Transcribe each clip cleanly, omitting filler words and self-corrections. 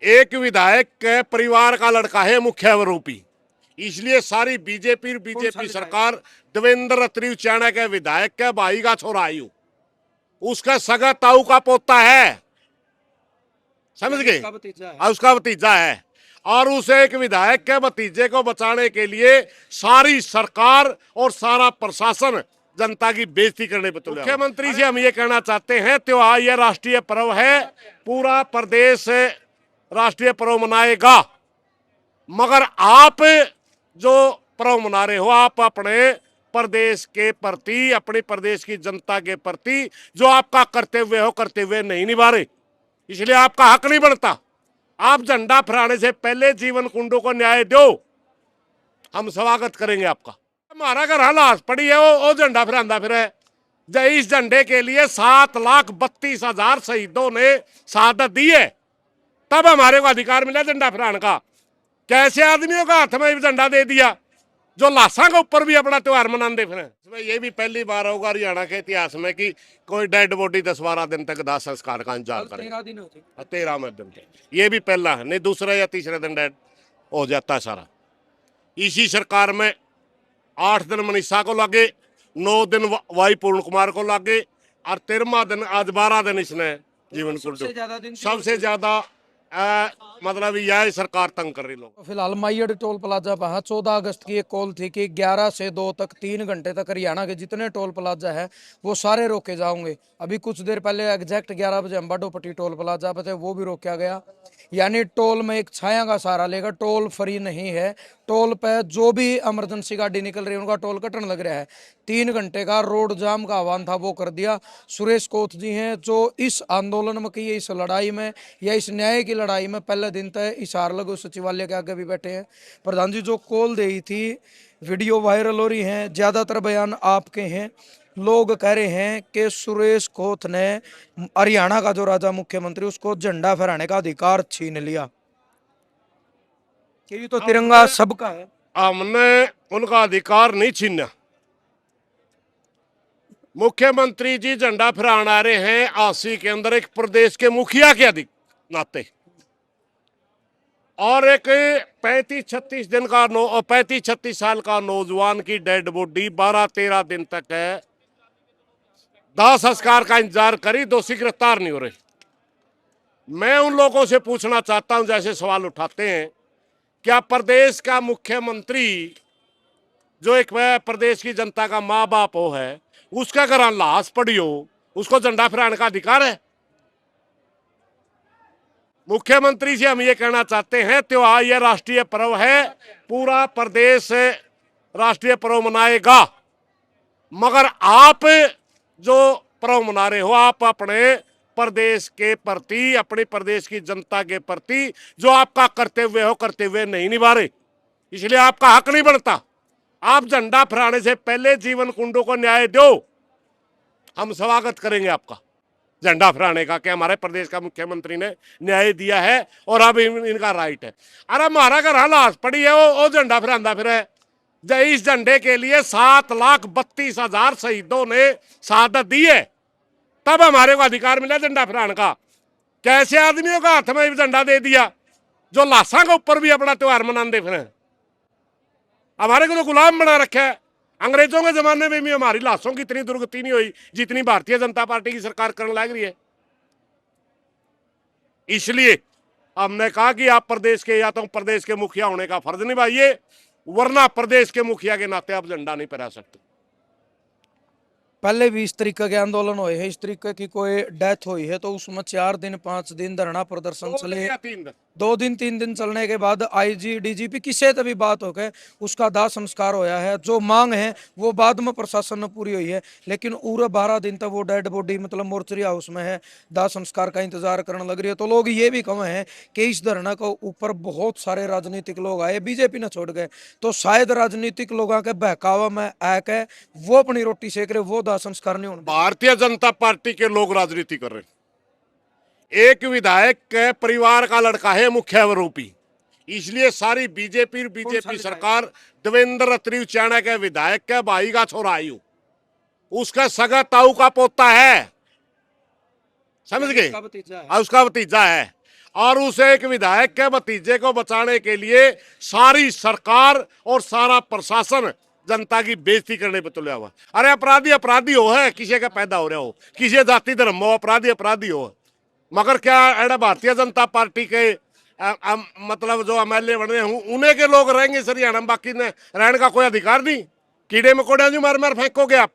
एक विधायक के परिवार का लड़का है मुख्य आरोपी, इसलिए सारी बीजेपी सरकार देवेंद्र अत्री चाणक्य के विधायक के भाई का छोरा आयु, उसका सगा ताऊ का पोता है, समझ गए, उसका भतीजा है। और उस एक विधायक के भतीजे को बचाने के लिए सारी सरकार और सारा प्रशासन जनता की बेइज्जती करने पर तुले। मुख्यमंत्री से हम ये कहना चाहते हैं, त्योहार यह राष्ट्रीय पर्व है, पूरा प्रदेश राष्ट्रीय पर्व मनाएगा, मगर आप जो पर्व मना रहे हो, आप अपने प्रदेश के प्रति, अपने प्रदेश की जनता के प्रति जो आपका कर्तव्य हो, कर्तव्य नहीं निभा रहे, इसलिए आपका हक नहीं बनता। आप झंडा फहराने से पहले जीवन कुंडों को न्याय दो, हम स्वागत करेंगे आपका। हमारा घर हालात पड़ी है, वो झंडा फहरांदा फिर है। जब इस झंडे के लिए 7,32,000 शहीदों ने शहादत दी है, तब हमारे को अधिकार मिला झंडा फहराने का। कैसे आदमियों का हाथ में झंडा दे दिया जो लाशा के ऊपर भी अपना त्योहार मनाते फिर। इसमें ये भी पहली बार होगा हरियाणा के इतिहास में कि कोई डेड बॉडी 10-12 दिन तक दाह संस्कार का इंतजार करे। 13वें दिन ये भी पहला है, नहीं दूसरे या तीसरे दिन डेड हो जाता है सारा। इसी सरकार में 8 दिन मनीषा को लगे, 9 दिन वाई पूर्ण कुमार को लगे, और 13वां दिन आज 12 दिन इसने जीवन कुंडू। सबसे ज्यादा मतलब यह सरकार तंग कर रही लोग। फिलहाल माइयड टोल प्लाजा पर 14 अगस्त की एक कॉल थी कि 11 से 2 तक 3 घंटे तक हरियाणा के जितने टोल प्लाजा है वो सारे रोके जाओगे। अभी कुछ देर पहले एग्जैक्ट 11 बजे अंबाडोपट्टी टोल प्लाजा पे थे, वो भी रोका गया। यानी टोल में एक छाया का सहारा लेकर, टोल फ्री नहीं है। टोल पे जो भी इमरजेंसी गाड़ी निकल रही है उनका टोल कटन लग रहा है। 3 घंटे का रोड जाम का आह्वान था, वो कर दिया। सुरेश कोथ जी हैं जो इस आंदोलन में की, इस लड़ाई में या इस न्याय की लड़ाई में पहले दिन तक इशार लगो सचिवालय के आगे भी बैठे हैं। प्रधान जी जो कॉल दी थी, वीडियो वायरल हो रही हैं, ज्यादातर बयान आपके हैं। लोग कह रहे हैं कि सुरेश कोथ ने हरियाणा का जो राजा मुख्यमंत्री उसको झंडा फहराने का अधिकार छीन लिया, कि ये तो तिरंगा सबका है। हमने उनका अधिकार नहीं छीना। मुख्यमंत्री जी झंडा फहराने आ रहे हैं आसी के अंदर एक प्रदेश के मुखिया के नाते, और एक 35-36 दिन का 35-36 साल का नौजवान की डेड बॉडी 12-13 दिन तक है दाह संस्कार का इंतजार करी, दोषी गिरफ्तार नहीं हो रहे। मैं उन लोगों से पूछना चाहता हूं जैसे सवाल उठाते हैं, क्या प्रदेश का मुख्यमंत्री जो एक प्रदेश की जनता का माँ बाप हो है, उसका अगर लाश पड़ी हो, उसको झंडा फहराने का अधिकार है? मुख्यमंत्री से हम ये कहना चाहते हैं, त्योहार यह राष्ट्रीय पर्व है, पूरा प्रदेश राष्ट्रीय पर्व मनाएगा, मगर आप जो पर्व मना रहे हो, आप अपने प्रदेश के प्रति, अपने प्रदेश की जनता के प्रति जो आपका कर्तव्य हो, कर्तव्य नहीं निभा रहे, इसलिए आपका हक नहीं बनता। आप झंडा फहराने से पहले जीवन कुंडों को न्याय दो, हम स्वागत करेंगे आपका झंडा फहराने का, कि हमारे प्रदेश का मुख्यमंत्री ने न्याय दिया है और अब इनका राइट है। अरे हमारा घर हालात पड़ी है, वो झंडा फहरांदा फिर है। जब इस झंडे के लिए 7,32,000 शहीदों ने शहादत दी है, तब हमारे को अधिकार मिला झंडा फहराने का। कैसे आदमियों का हाथ में झंडा दे दिया जो लाशा के ऊपर भी अपना त्योहार मनाते फिर। हमारे को तो गुलाम बना रखा है। अंग्रेजों के जमाने में भी हमारी लाशों की इतनी दुर्गति नहीं हुई जितनी भारतीय जनता पार्टी की सरकार करने लग रही है। इसलिए हमने कहा कि आप प्रदेश के, या तो प्रदेश के मुखिया होने का फर्ज निभाइए, वरना प्रदेश के मुखिया के नाते आप झंडा नहीं फहरा सकते। पहले भी इस तरीके के आंदोलन हुए हैं, इस तरीके की कोई डेथ हुई है तो उसमें 4 दिन 5 दिन धरना प्रदर्शन चले, 2 दिन 3 दिन चलने के बाद आईजी डीजीपी किसी से भी बात हो गए, उसका दाह संस्कार होया है। जो मांग है वो बाद में प्रशासन ने पूरी हुई है, लेकिन पूरे 12 दिन तक वो डेड बॉडी मतलब मोर्चरी हाउस में है, दाह संस्कार का इंतजार करने लग रही है। तो लोग ये भी कहे हैं कि इस धरना के ऊपर बहुत सारे राजनीतिक लोग आए, बीजेपी ने छोड़ गए, तो शायद राजनीतिक लोगों के बहकावा में आके वो अपनी रोटी सेक रहे, वो दाह संस्कार नहीं होने। भारतीय जनता पार्टी के लोग राजनीति कर रहे हैं। एक विधायक के परिवार का लड़का है मुख्य आरोपी, इसलिए सारी बीजेपी सरकार देवेंद्र अत्री चाणक्य के विधायक के भाई का छोरा आयु, उसका सगा ताऊ का पोता है, समझ गए, उसका भतीजा है। और उसे एक विधायक के भतीजे को बचाने के लिए सारी सरकार और सारा प्रशासन जनता की बेइज्जती करने पे तुला हुआ। अरे अपराधी अपराधी हो है, किसी का पैदा हो रहा हो, किसी जाति धर्म हो, अपराधी अपराधी हो। मगर क्या एड़ा भारतीय जनता पार्टी के मतलब जो एमएलए बने हूं उन्हें के लोग रहेंगे इस हरियाणा में, बाकी ने रहने का कोई अधिकार नहीं। कीड़े मकोड़े जो मार मार फेंकोगे आप।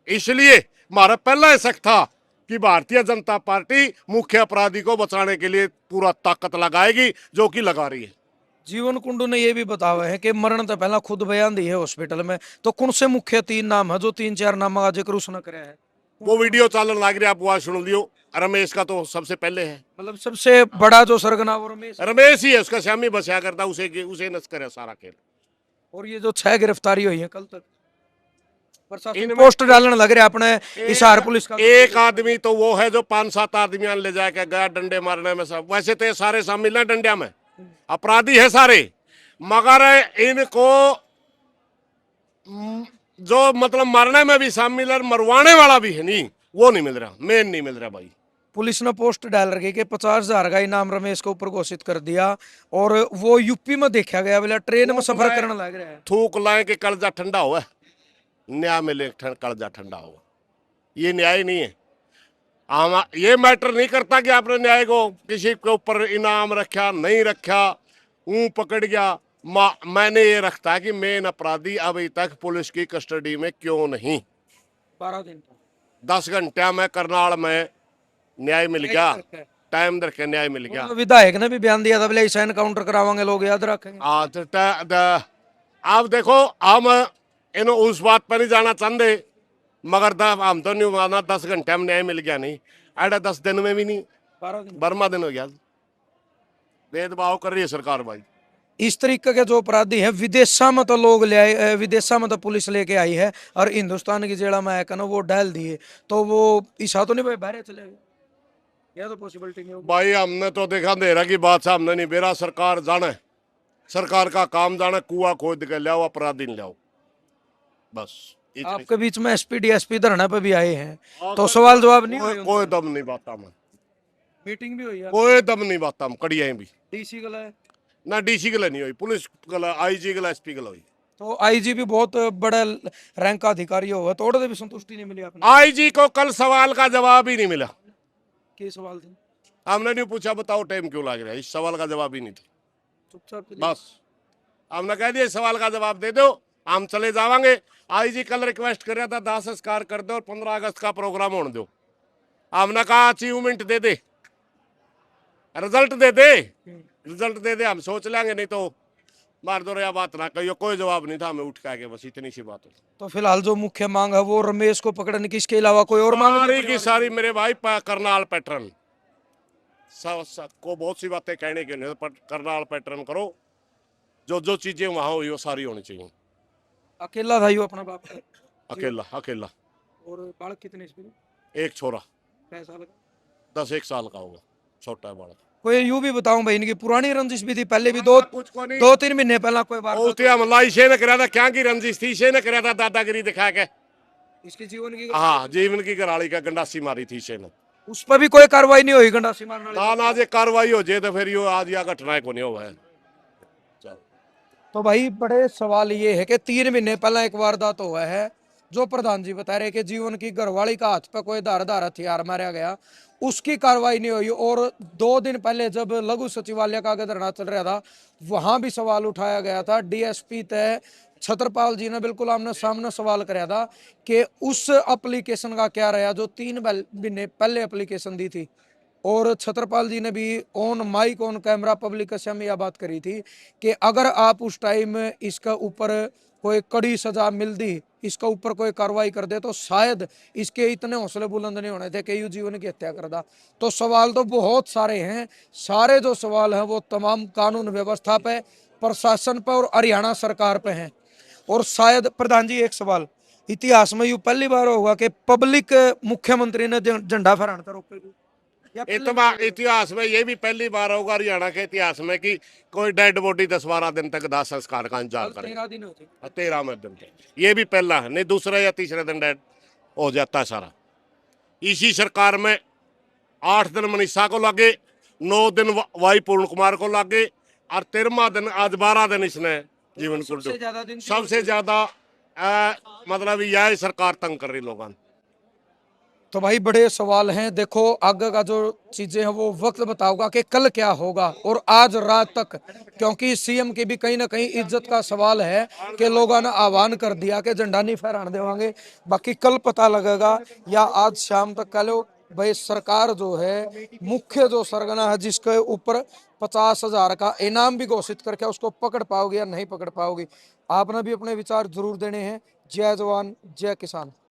इसलिए हमारा पहला शक था कि भारतीय जनता पार्टी मुख्य अपराधी को बचाने के लिए पूरा ताकत लगाएगी, जो कि लगा रही है। जीवन कुंडू ने ये भी बताया है कि मरण तो पहला खुद बयान दी है हॉस्पिटल में, तो कौन से मुख्य 3 नाम है जो 3-4 नाम का जिक्र उसने कराया है? वो वीडियो चालन लग रहा है, आप वहां सुन लियो। रमेश का तो सबसे पहले है, मतलब सबसे बड़ा जो सरगना वो रमेश ही है, उसका श्यामी बचा करता, उसे नस्कर है सारा खेल। और ये जो 6 गिरफ्तारी हुई है कल तक, प्रशासन इनमें पोस्ट डालने लग रहा है अपने हिसार पुलिस का। एक आदमी तो वो है जो 5-7 आदमियों ले जाके गया डंडे मारने में। सब वैसे तो ये सारे शामिल हैं डंडिया में, अपराधी है सारे, मगर इनको जो मतलब मारने में भी शामिल है, मरवाने वाला भी है नहीं, वो नहीं मिल रहा, मेन नहीं मिल रहा भाई। पुलिस ने पोस्ट डाल रखी कि 50,000 का इनाम रमेश के ऊपर घोषित कर दिया, और वो यूपी में देखा गया, बोला ट्रेन में सफर करने लग रहा है। थूक लाए कि कलजा ठंडा हुआ, न्याय मिले कलजा ठंडा हुआ, ये न्याय नहीं है। ये मैटर नहीं करता कि आपने न्याय को किसी के ऊपर इनाम रखा नहीं रखा, ऊं पकड़ गया। मैंने ये रखता है कि मेन अपराधी अभी तक पुलिस की कस्टडी में क्यों नहीं। 12 दिन 10 घंटे में करनाल में न्याय मिल गया, टाइम रखे न्याय मिल गया। विधायक ने भी बयान दिया था, बोले ऐसा एनकाउंटर करावांगे, लोग याद रखेंगे। आप देखो, हम इन उस बात पर नहीं जाना चाहते, मगर हम तो नहीं माना 10 घंटे में न्याय मिल गया, नहीं अरे 10 दिन में भी नहीं, 12 दिन हो गया। भेदभाव कर रही है सरकार भाई। इस तरीके के जो अपराधी हैं विदेशा में तो लोग ले आए, विदेशा में तो पुलिस लेके आई है, और हिंदुस्तान की जेड़ा में आया ना वो डाल दिए, तो वो ईसा तो नहीं भाई बाहर चले गए, या तो पॉसिबिलिटी नहीं होगी भाई। हमने तो देखा अंधेरा की बात से हमने नहीं बेरा, सरकार जाने, सरकार का काम जाने, कुआ खोद के लाओ, अपराधी लाओ, बस। आपके बीच में एसपी डीएसपी धरना पे भी आए हैं, तो सवाल जवाब नहीं हुए? कोई दम नहीं बात में, मीटिंग भी हुई है, कोई दम नहीं बात हम कड़िया भी डीसी गला है ना, डीसी गला नहीं हुई, पुलिस गला, आईजी गला, एसपी गला हुई। तो आईजी भी बहुत बड़ा रैंक का अधिकारी हुआ, तो भी संतुष्टि नहीं मिली आपने? आईजी को कल सवाल का जवाब ही नहीं मिला। क्या सवाल थे? हमने नहीं पूछा बताओ टाइम क्यों लग रहा है, इस सवाल का जवाब ही नहीं था। चुपचाप बस हमने कह दिया इस सवाल का जवाब दे दो, हम चले जावांगे। आईजी कल रिक्वेस्ट कर रहा था 10 संस्कार कर दो और 15 अगस्त का प्रोग्राम होने दो। हमने कहा अचीवमेंट दे दे, रिजल्ट दे दे, रिजल्ट दे दे, हम सोच लेंगे, नहीं तो मार दो या बात ना कहियो। कोई जवाब नहीं था, हमें उठ के बस इतनी सी बात है। तो फिलहाल जो मुख्य मांग है वो रमेश को पकड़ने की, इसके अलावा कोई और मांग? सारी की सारी मेरे भाई करनाल पैटर्न को बहुत सी बातें कहने के लिए, पर करनाल पैटर्न करो, जो जो चीजें वहां हुई वो सारी होनी चाहिए। अकेला था यो अपना बाप? अकेला अकेला। और बालक कितने इसमें? एक छोरा, कैसा लगा? 10-1 साल का होगा, छोटा है बालक। कोई यूं भी बताऊं भाई, इनकी पुरानी रंजिश भी थी पहले भी, 2-3 महीने पहला कोई बात हमला इसे ने करा था, क्या की रंजिश थी, इसे ने करा था दादागिरी दिखा के, इसके जीवन की? हाँ, जीवन की कराली का गंडासी मारी थी इसे ने, उस पर भी कोई कार्रवाई नहीं हुई गंडासी मारने वाली? ना ना, जे कार्रवाई हो जाए तो फिर यो आज या घटना को नहीं हुआ है। तो भाई बड़े सवाल ये है कि 3 महीने पहला एक वारदात हुआ है, जो प्रधान जी बता रहे कि जीवन की घरवाली का हाथ पे कोई धारदार हथियार मारा गया, उसकी कार्रवाई नहीं हुई। और 2 दिन पहले जब लघु सचिवालय का धरना चल रहा था, वहां भी सवाल उठाया गया था। डीएसपी तय छत्रपाल जी ने बिल्कुल आमने सामने सवाल कराया था कि उस एप्लीकेशन का क्या रहा जो 3 महीने पहले एप्लीकेशन दी थी। और छत्रपाल जी ने भी on mic on camera public के सामने यह बात करी थी कि अगर आप उस टाइम इसका ऊपर कोई कड़ी सजा मिलती, इसका ऊपर कोई कार्रवाई कर दे, तो शायद इसके इतने हौसले बुलंद नहीं होने थे कि यू जीवन की हत्या कर दा। तो सवाल तो बहुत सारे हैं, सारे जो सवाल हैं वो तमाम कानून व्यवस्था पे, प्रशासन पे और हरियाणा सरकार पे हैं। और शायद प्रधान जी एक सवाल, इतिहास में यू पहली बार होगा कि पब्लिक मुख्यमंत्री ने झंडा फहराने रोकेगी? इतिहास में ये भी पहली बार होगा हरियाणा के इतिहास में कि कोई डेड बॉडी 10-12 दिन तक दाह संस्कार का इंतजार करे। 13वें दिन तक, ये भी पहला है, नहीं दूसरे या तीसरे दिन डेड हो जाता है सारा। इसी सरकार में 8 दिन मनीषा को लगे, 9 दिन वाई पूर्ण कुमार को लागे और 13वां दिन आज 12 दिन इसने जीवन को सबसे ज्यादा दिन सबसे ज्यादा मतलब यह सरकार तंग कर रही लोगों। तो भाई बड़े सवाल हैं। देखो आगे का जो चीजें हैं वो वक्त बताओगा कि कल क्या होगा और आज रात तक, क्योंकि सीएम की भी कहीं ना कहीं इज्जत का सवाल है कि लोगों ने आह्वान कर दिया कि झंडा नहीं फहराने देवांगे। बाकी कल पता लगेगा या आज शाम तक कह लो भाई। सरकार जो है मुख्य जो सरगना है जिसके ऊपर 50,000 का इनाम भी घोषित करके उसको पकड़ पाओगे या नहीं पकड़ पाओगे। आपने भी अपने विचार जरूर देने हैं। जय जवान जय किसान।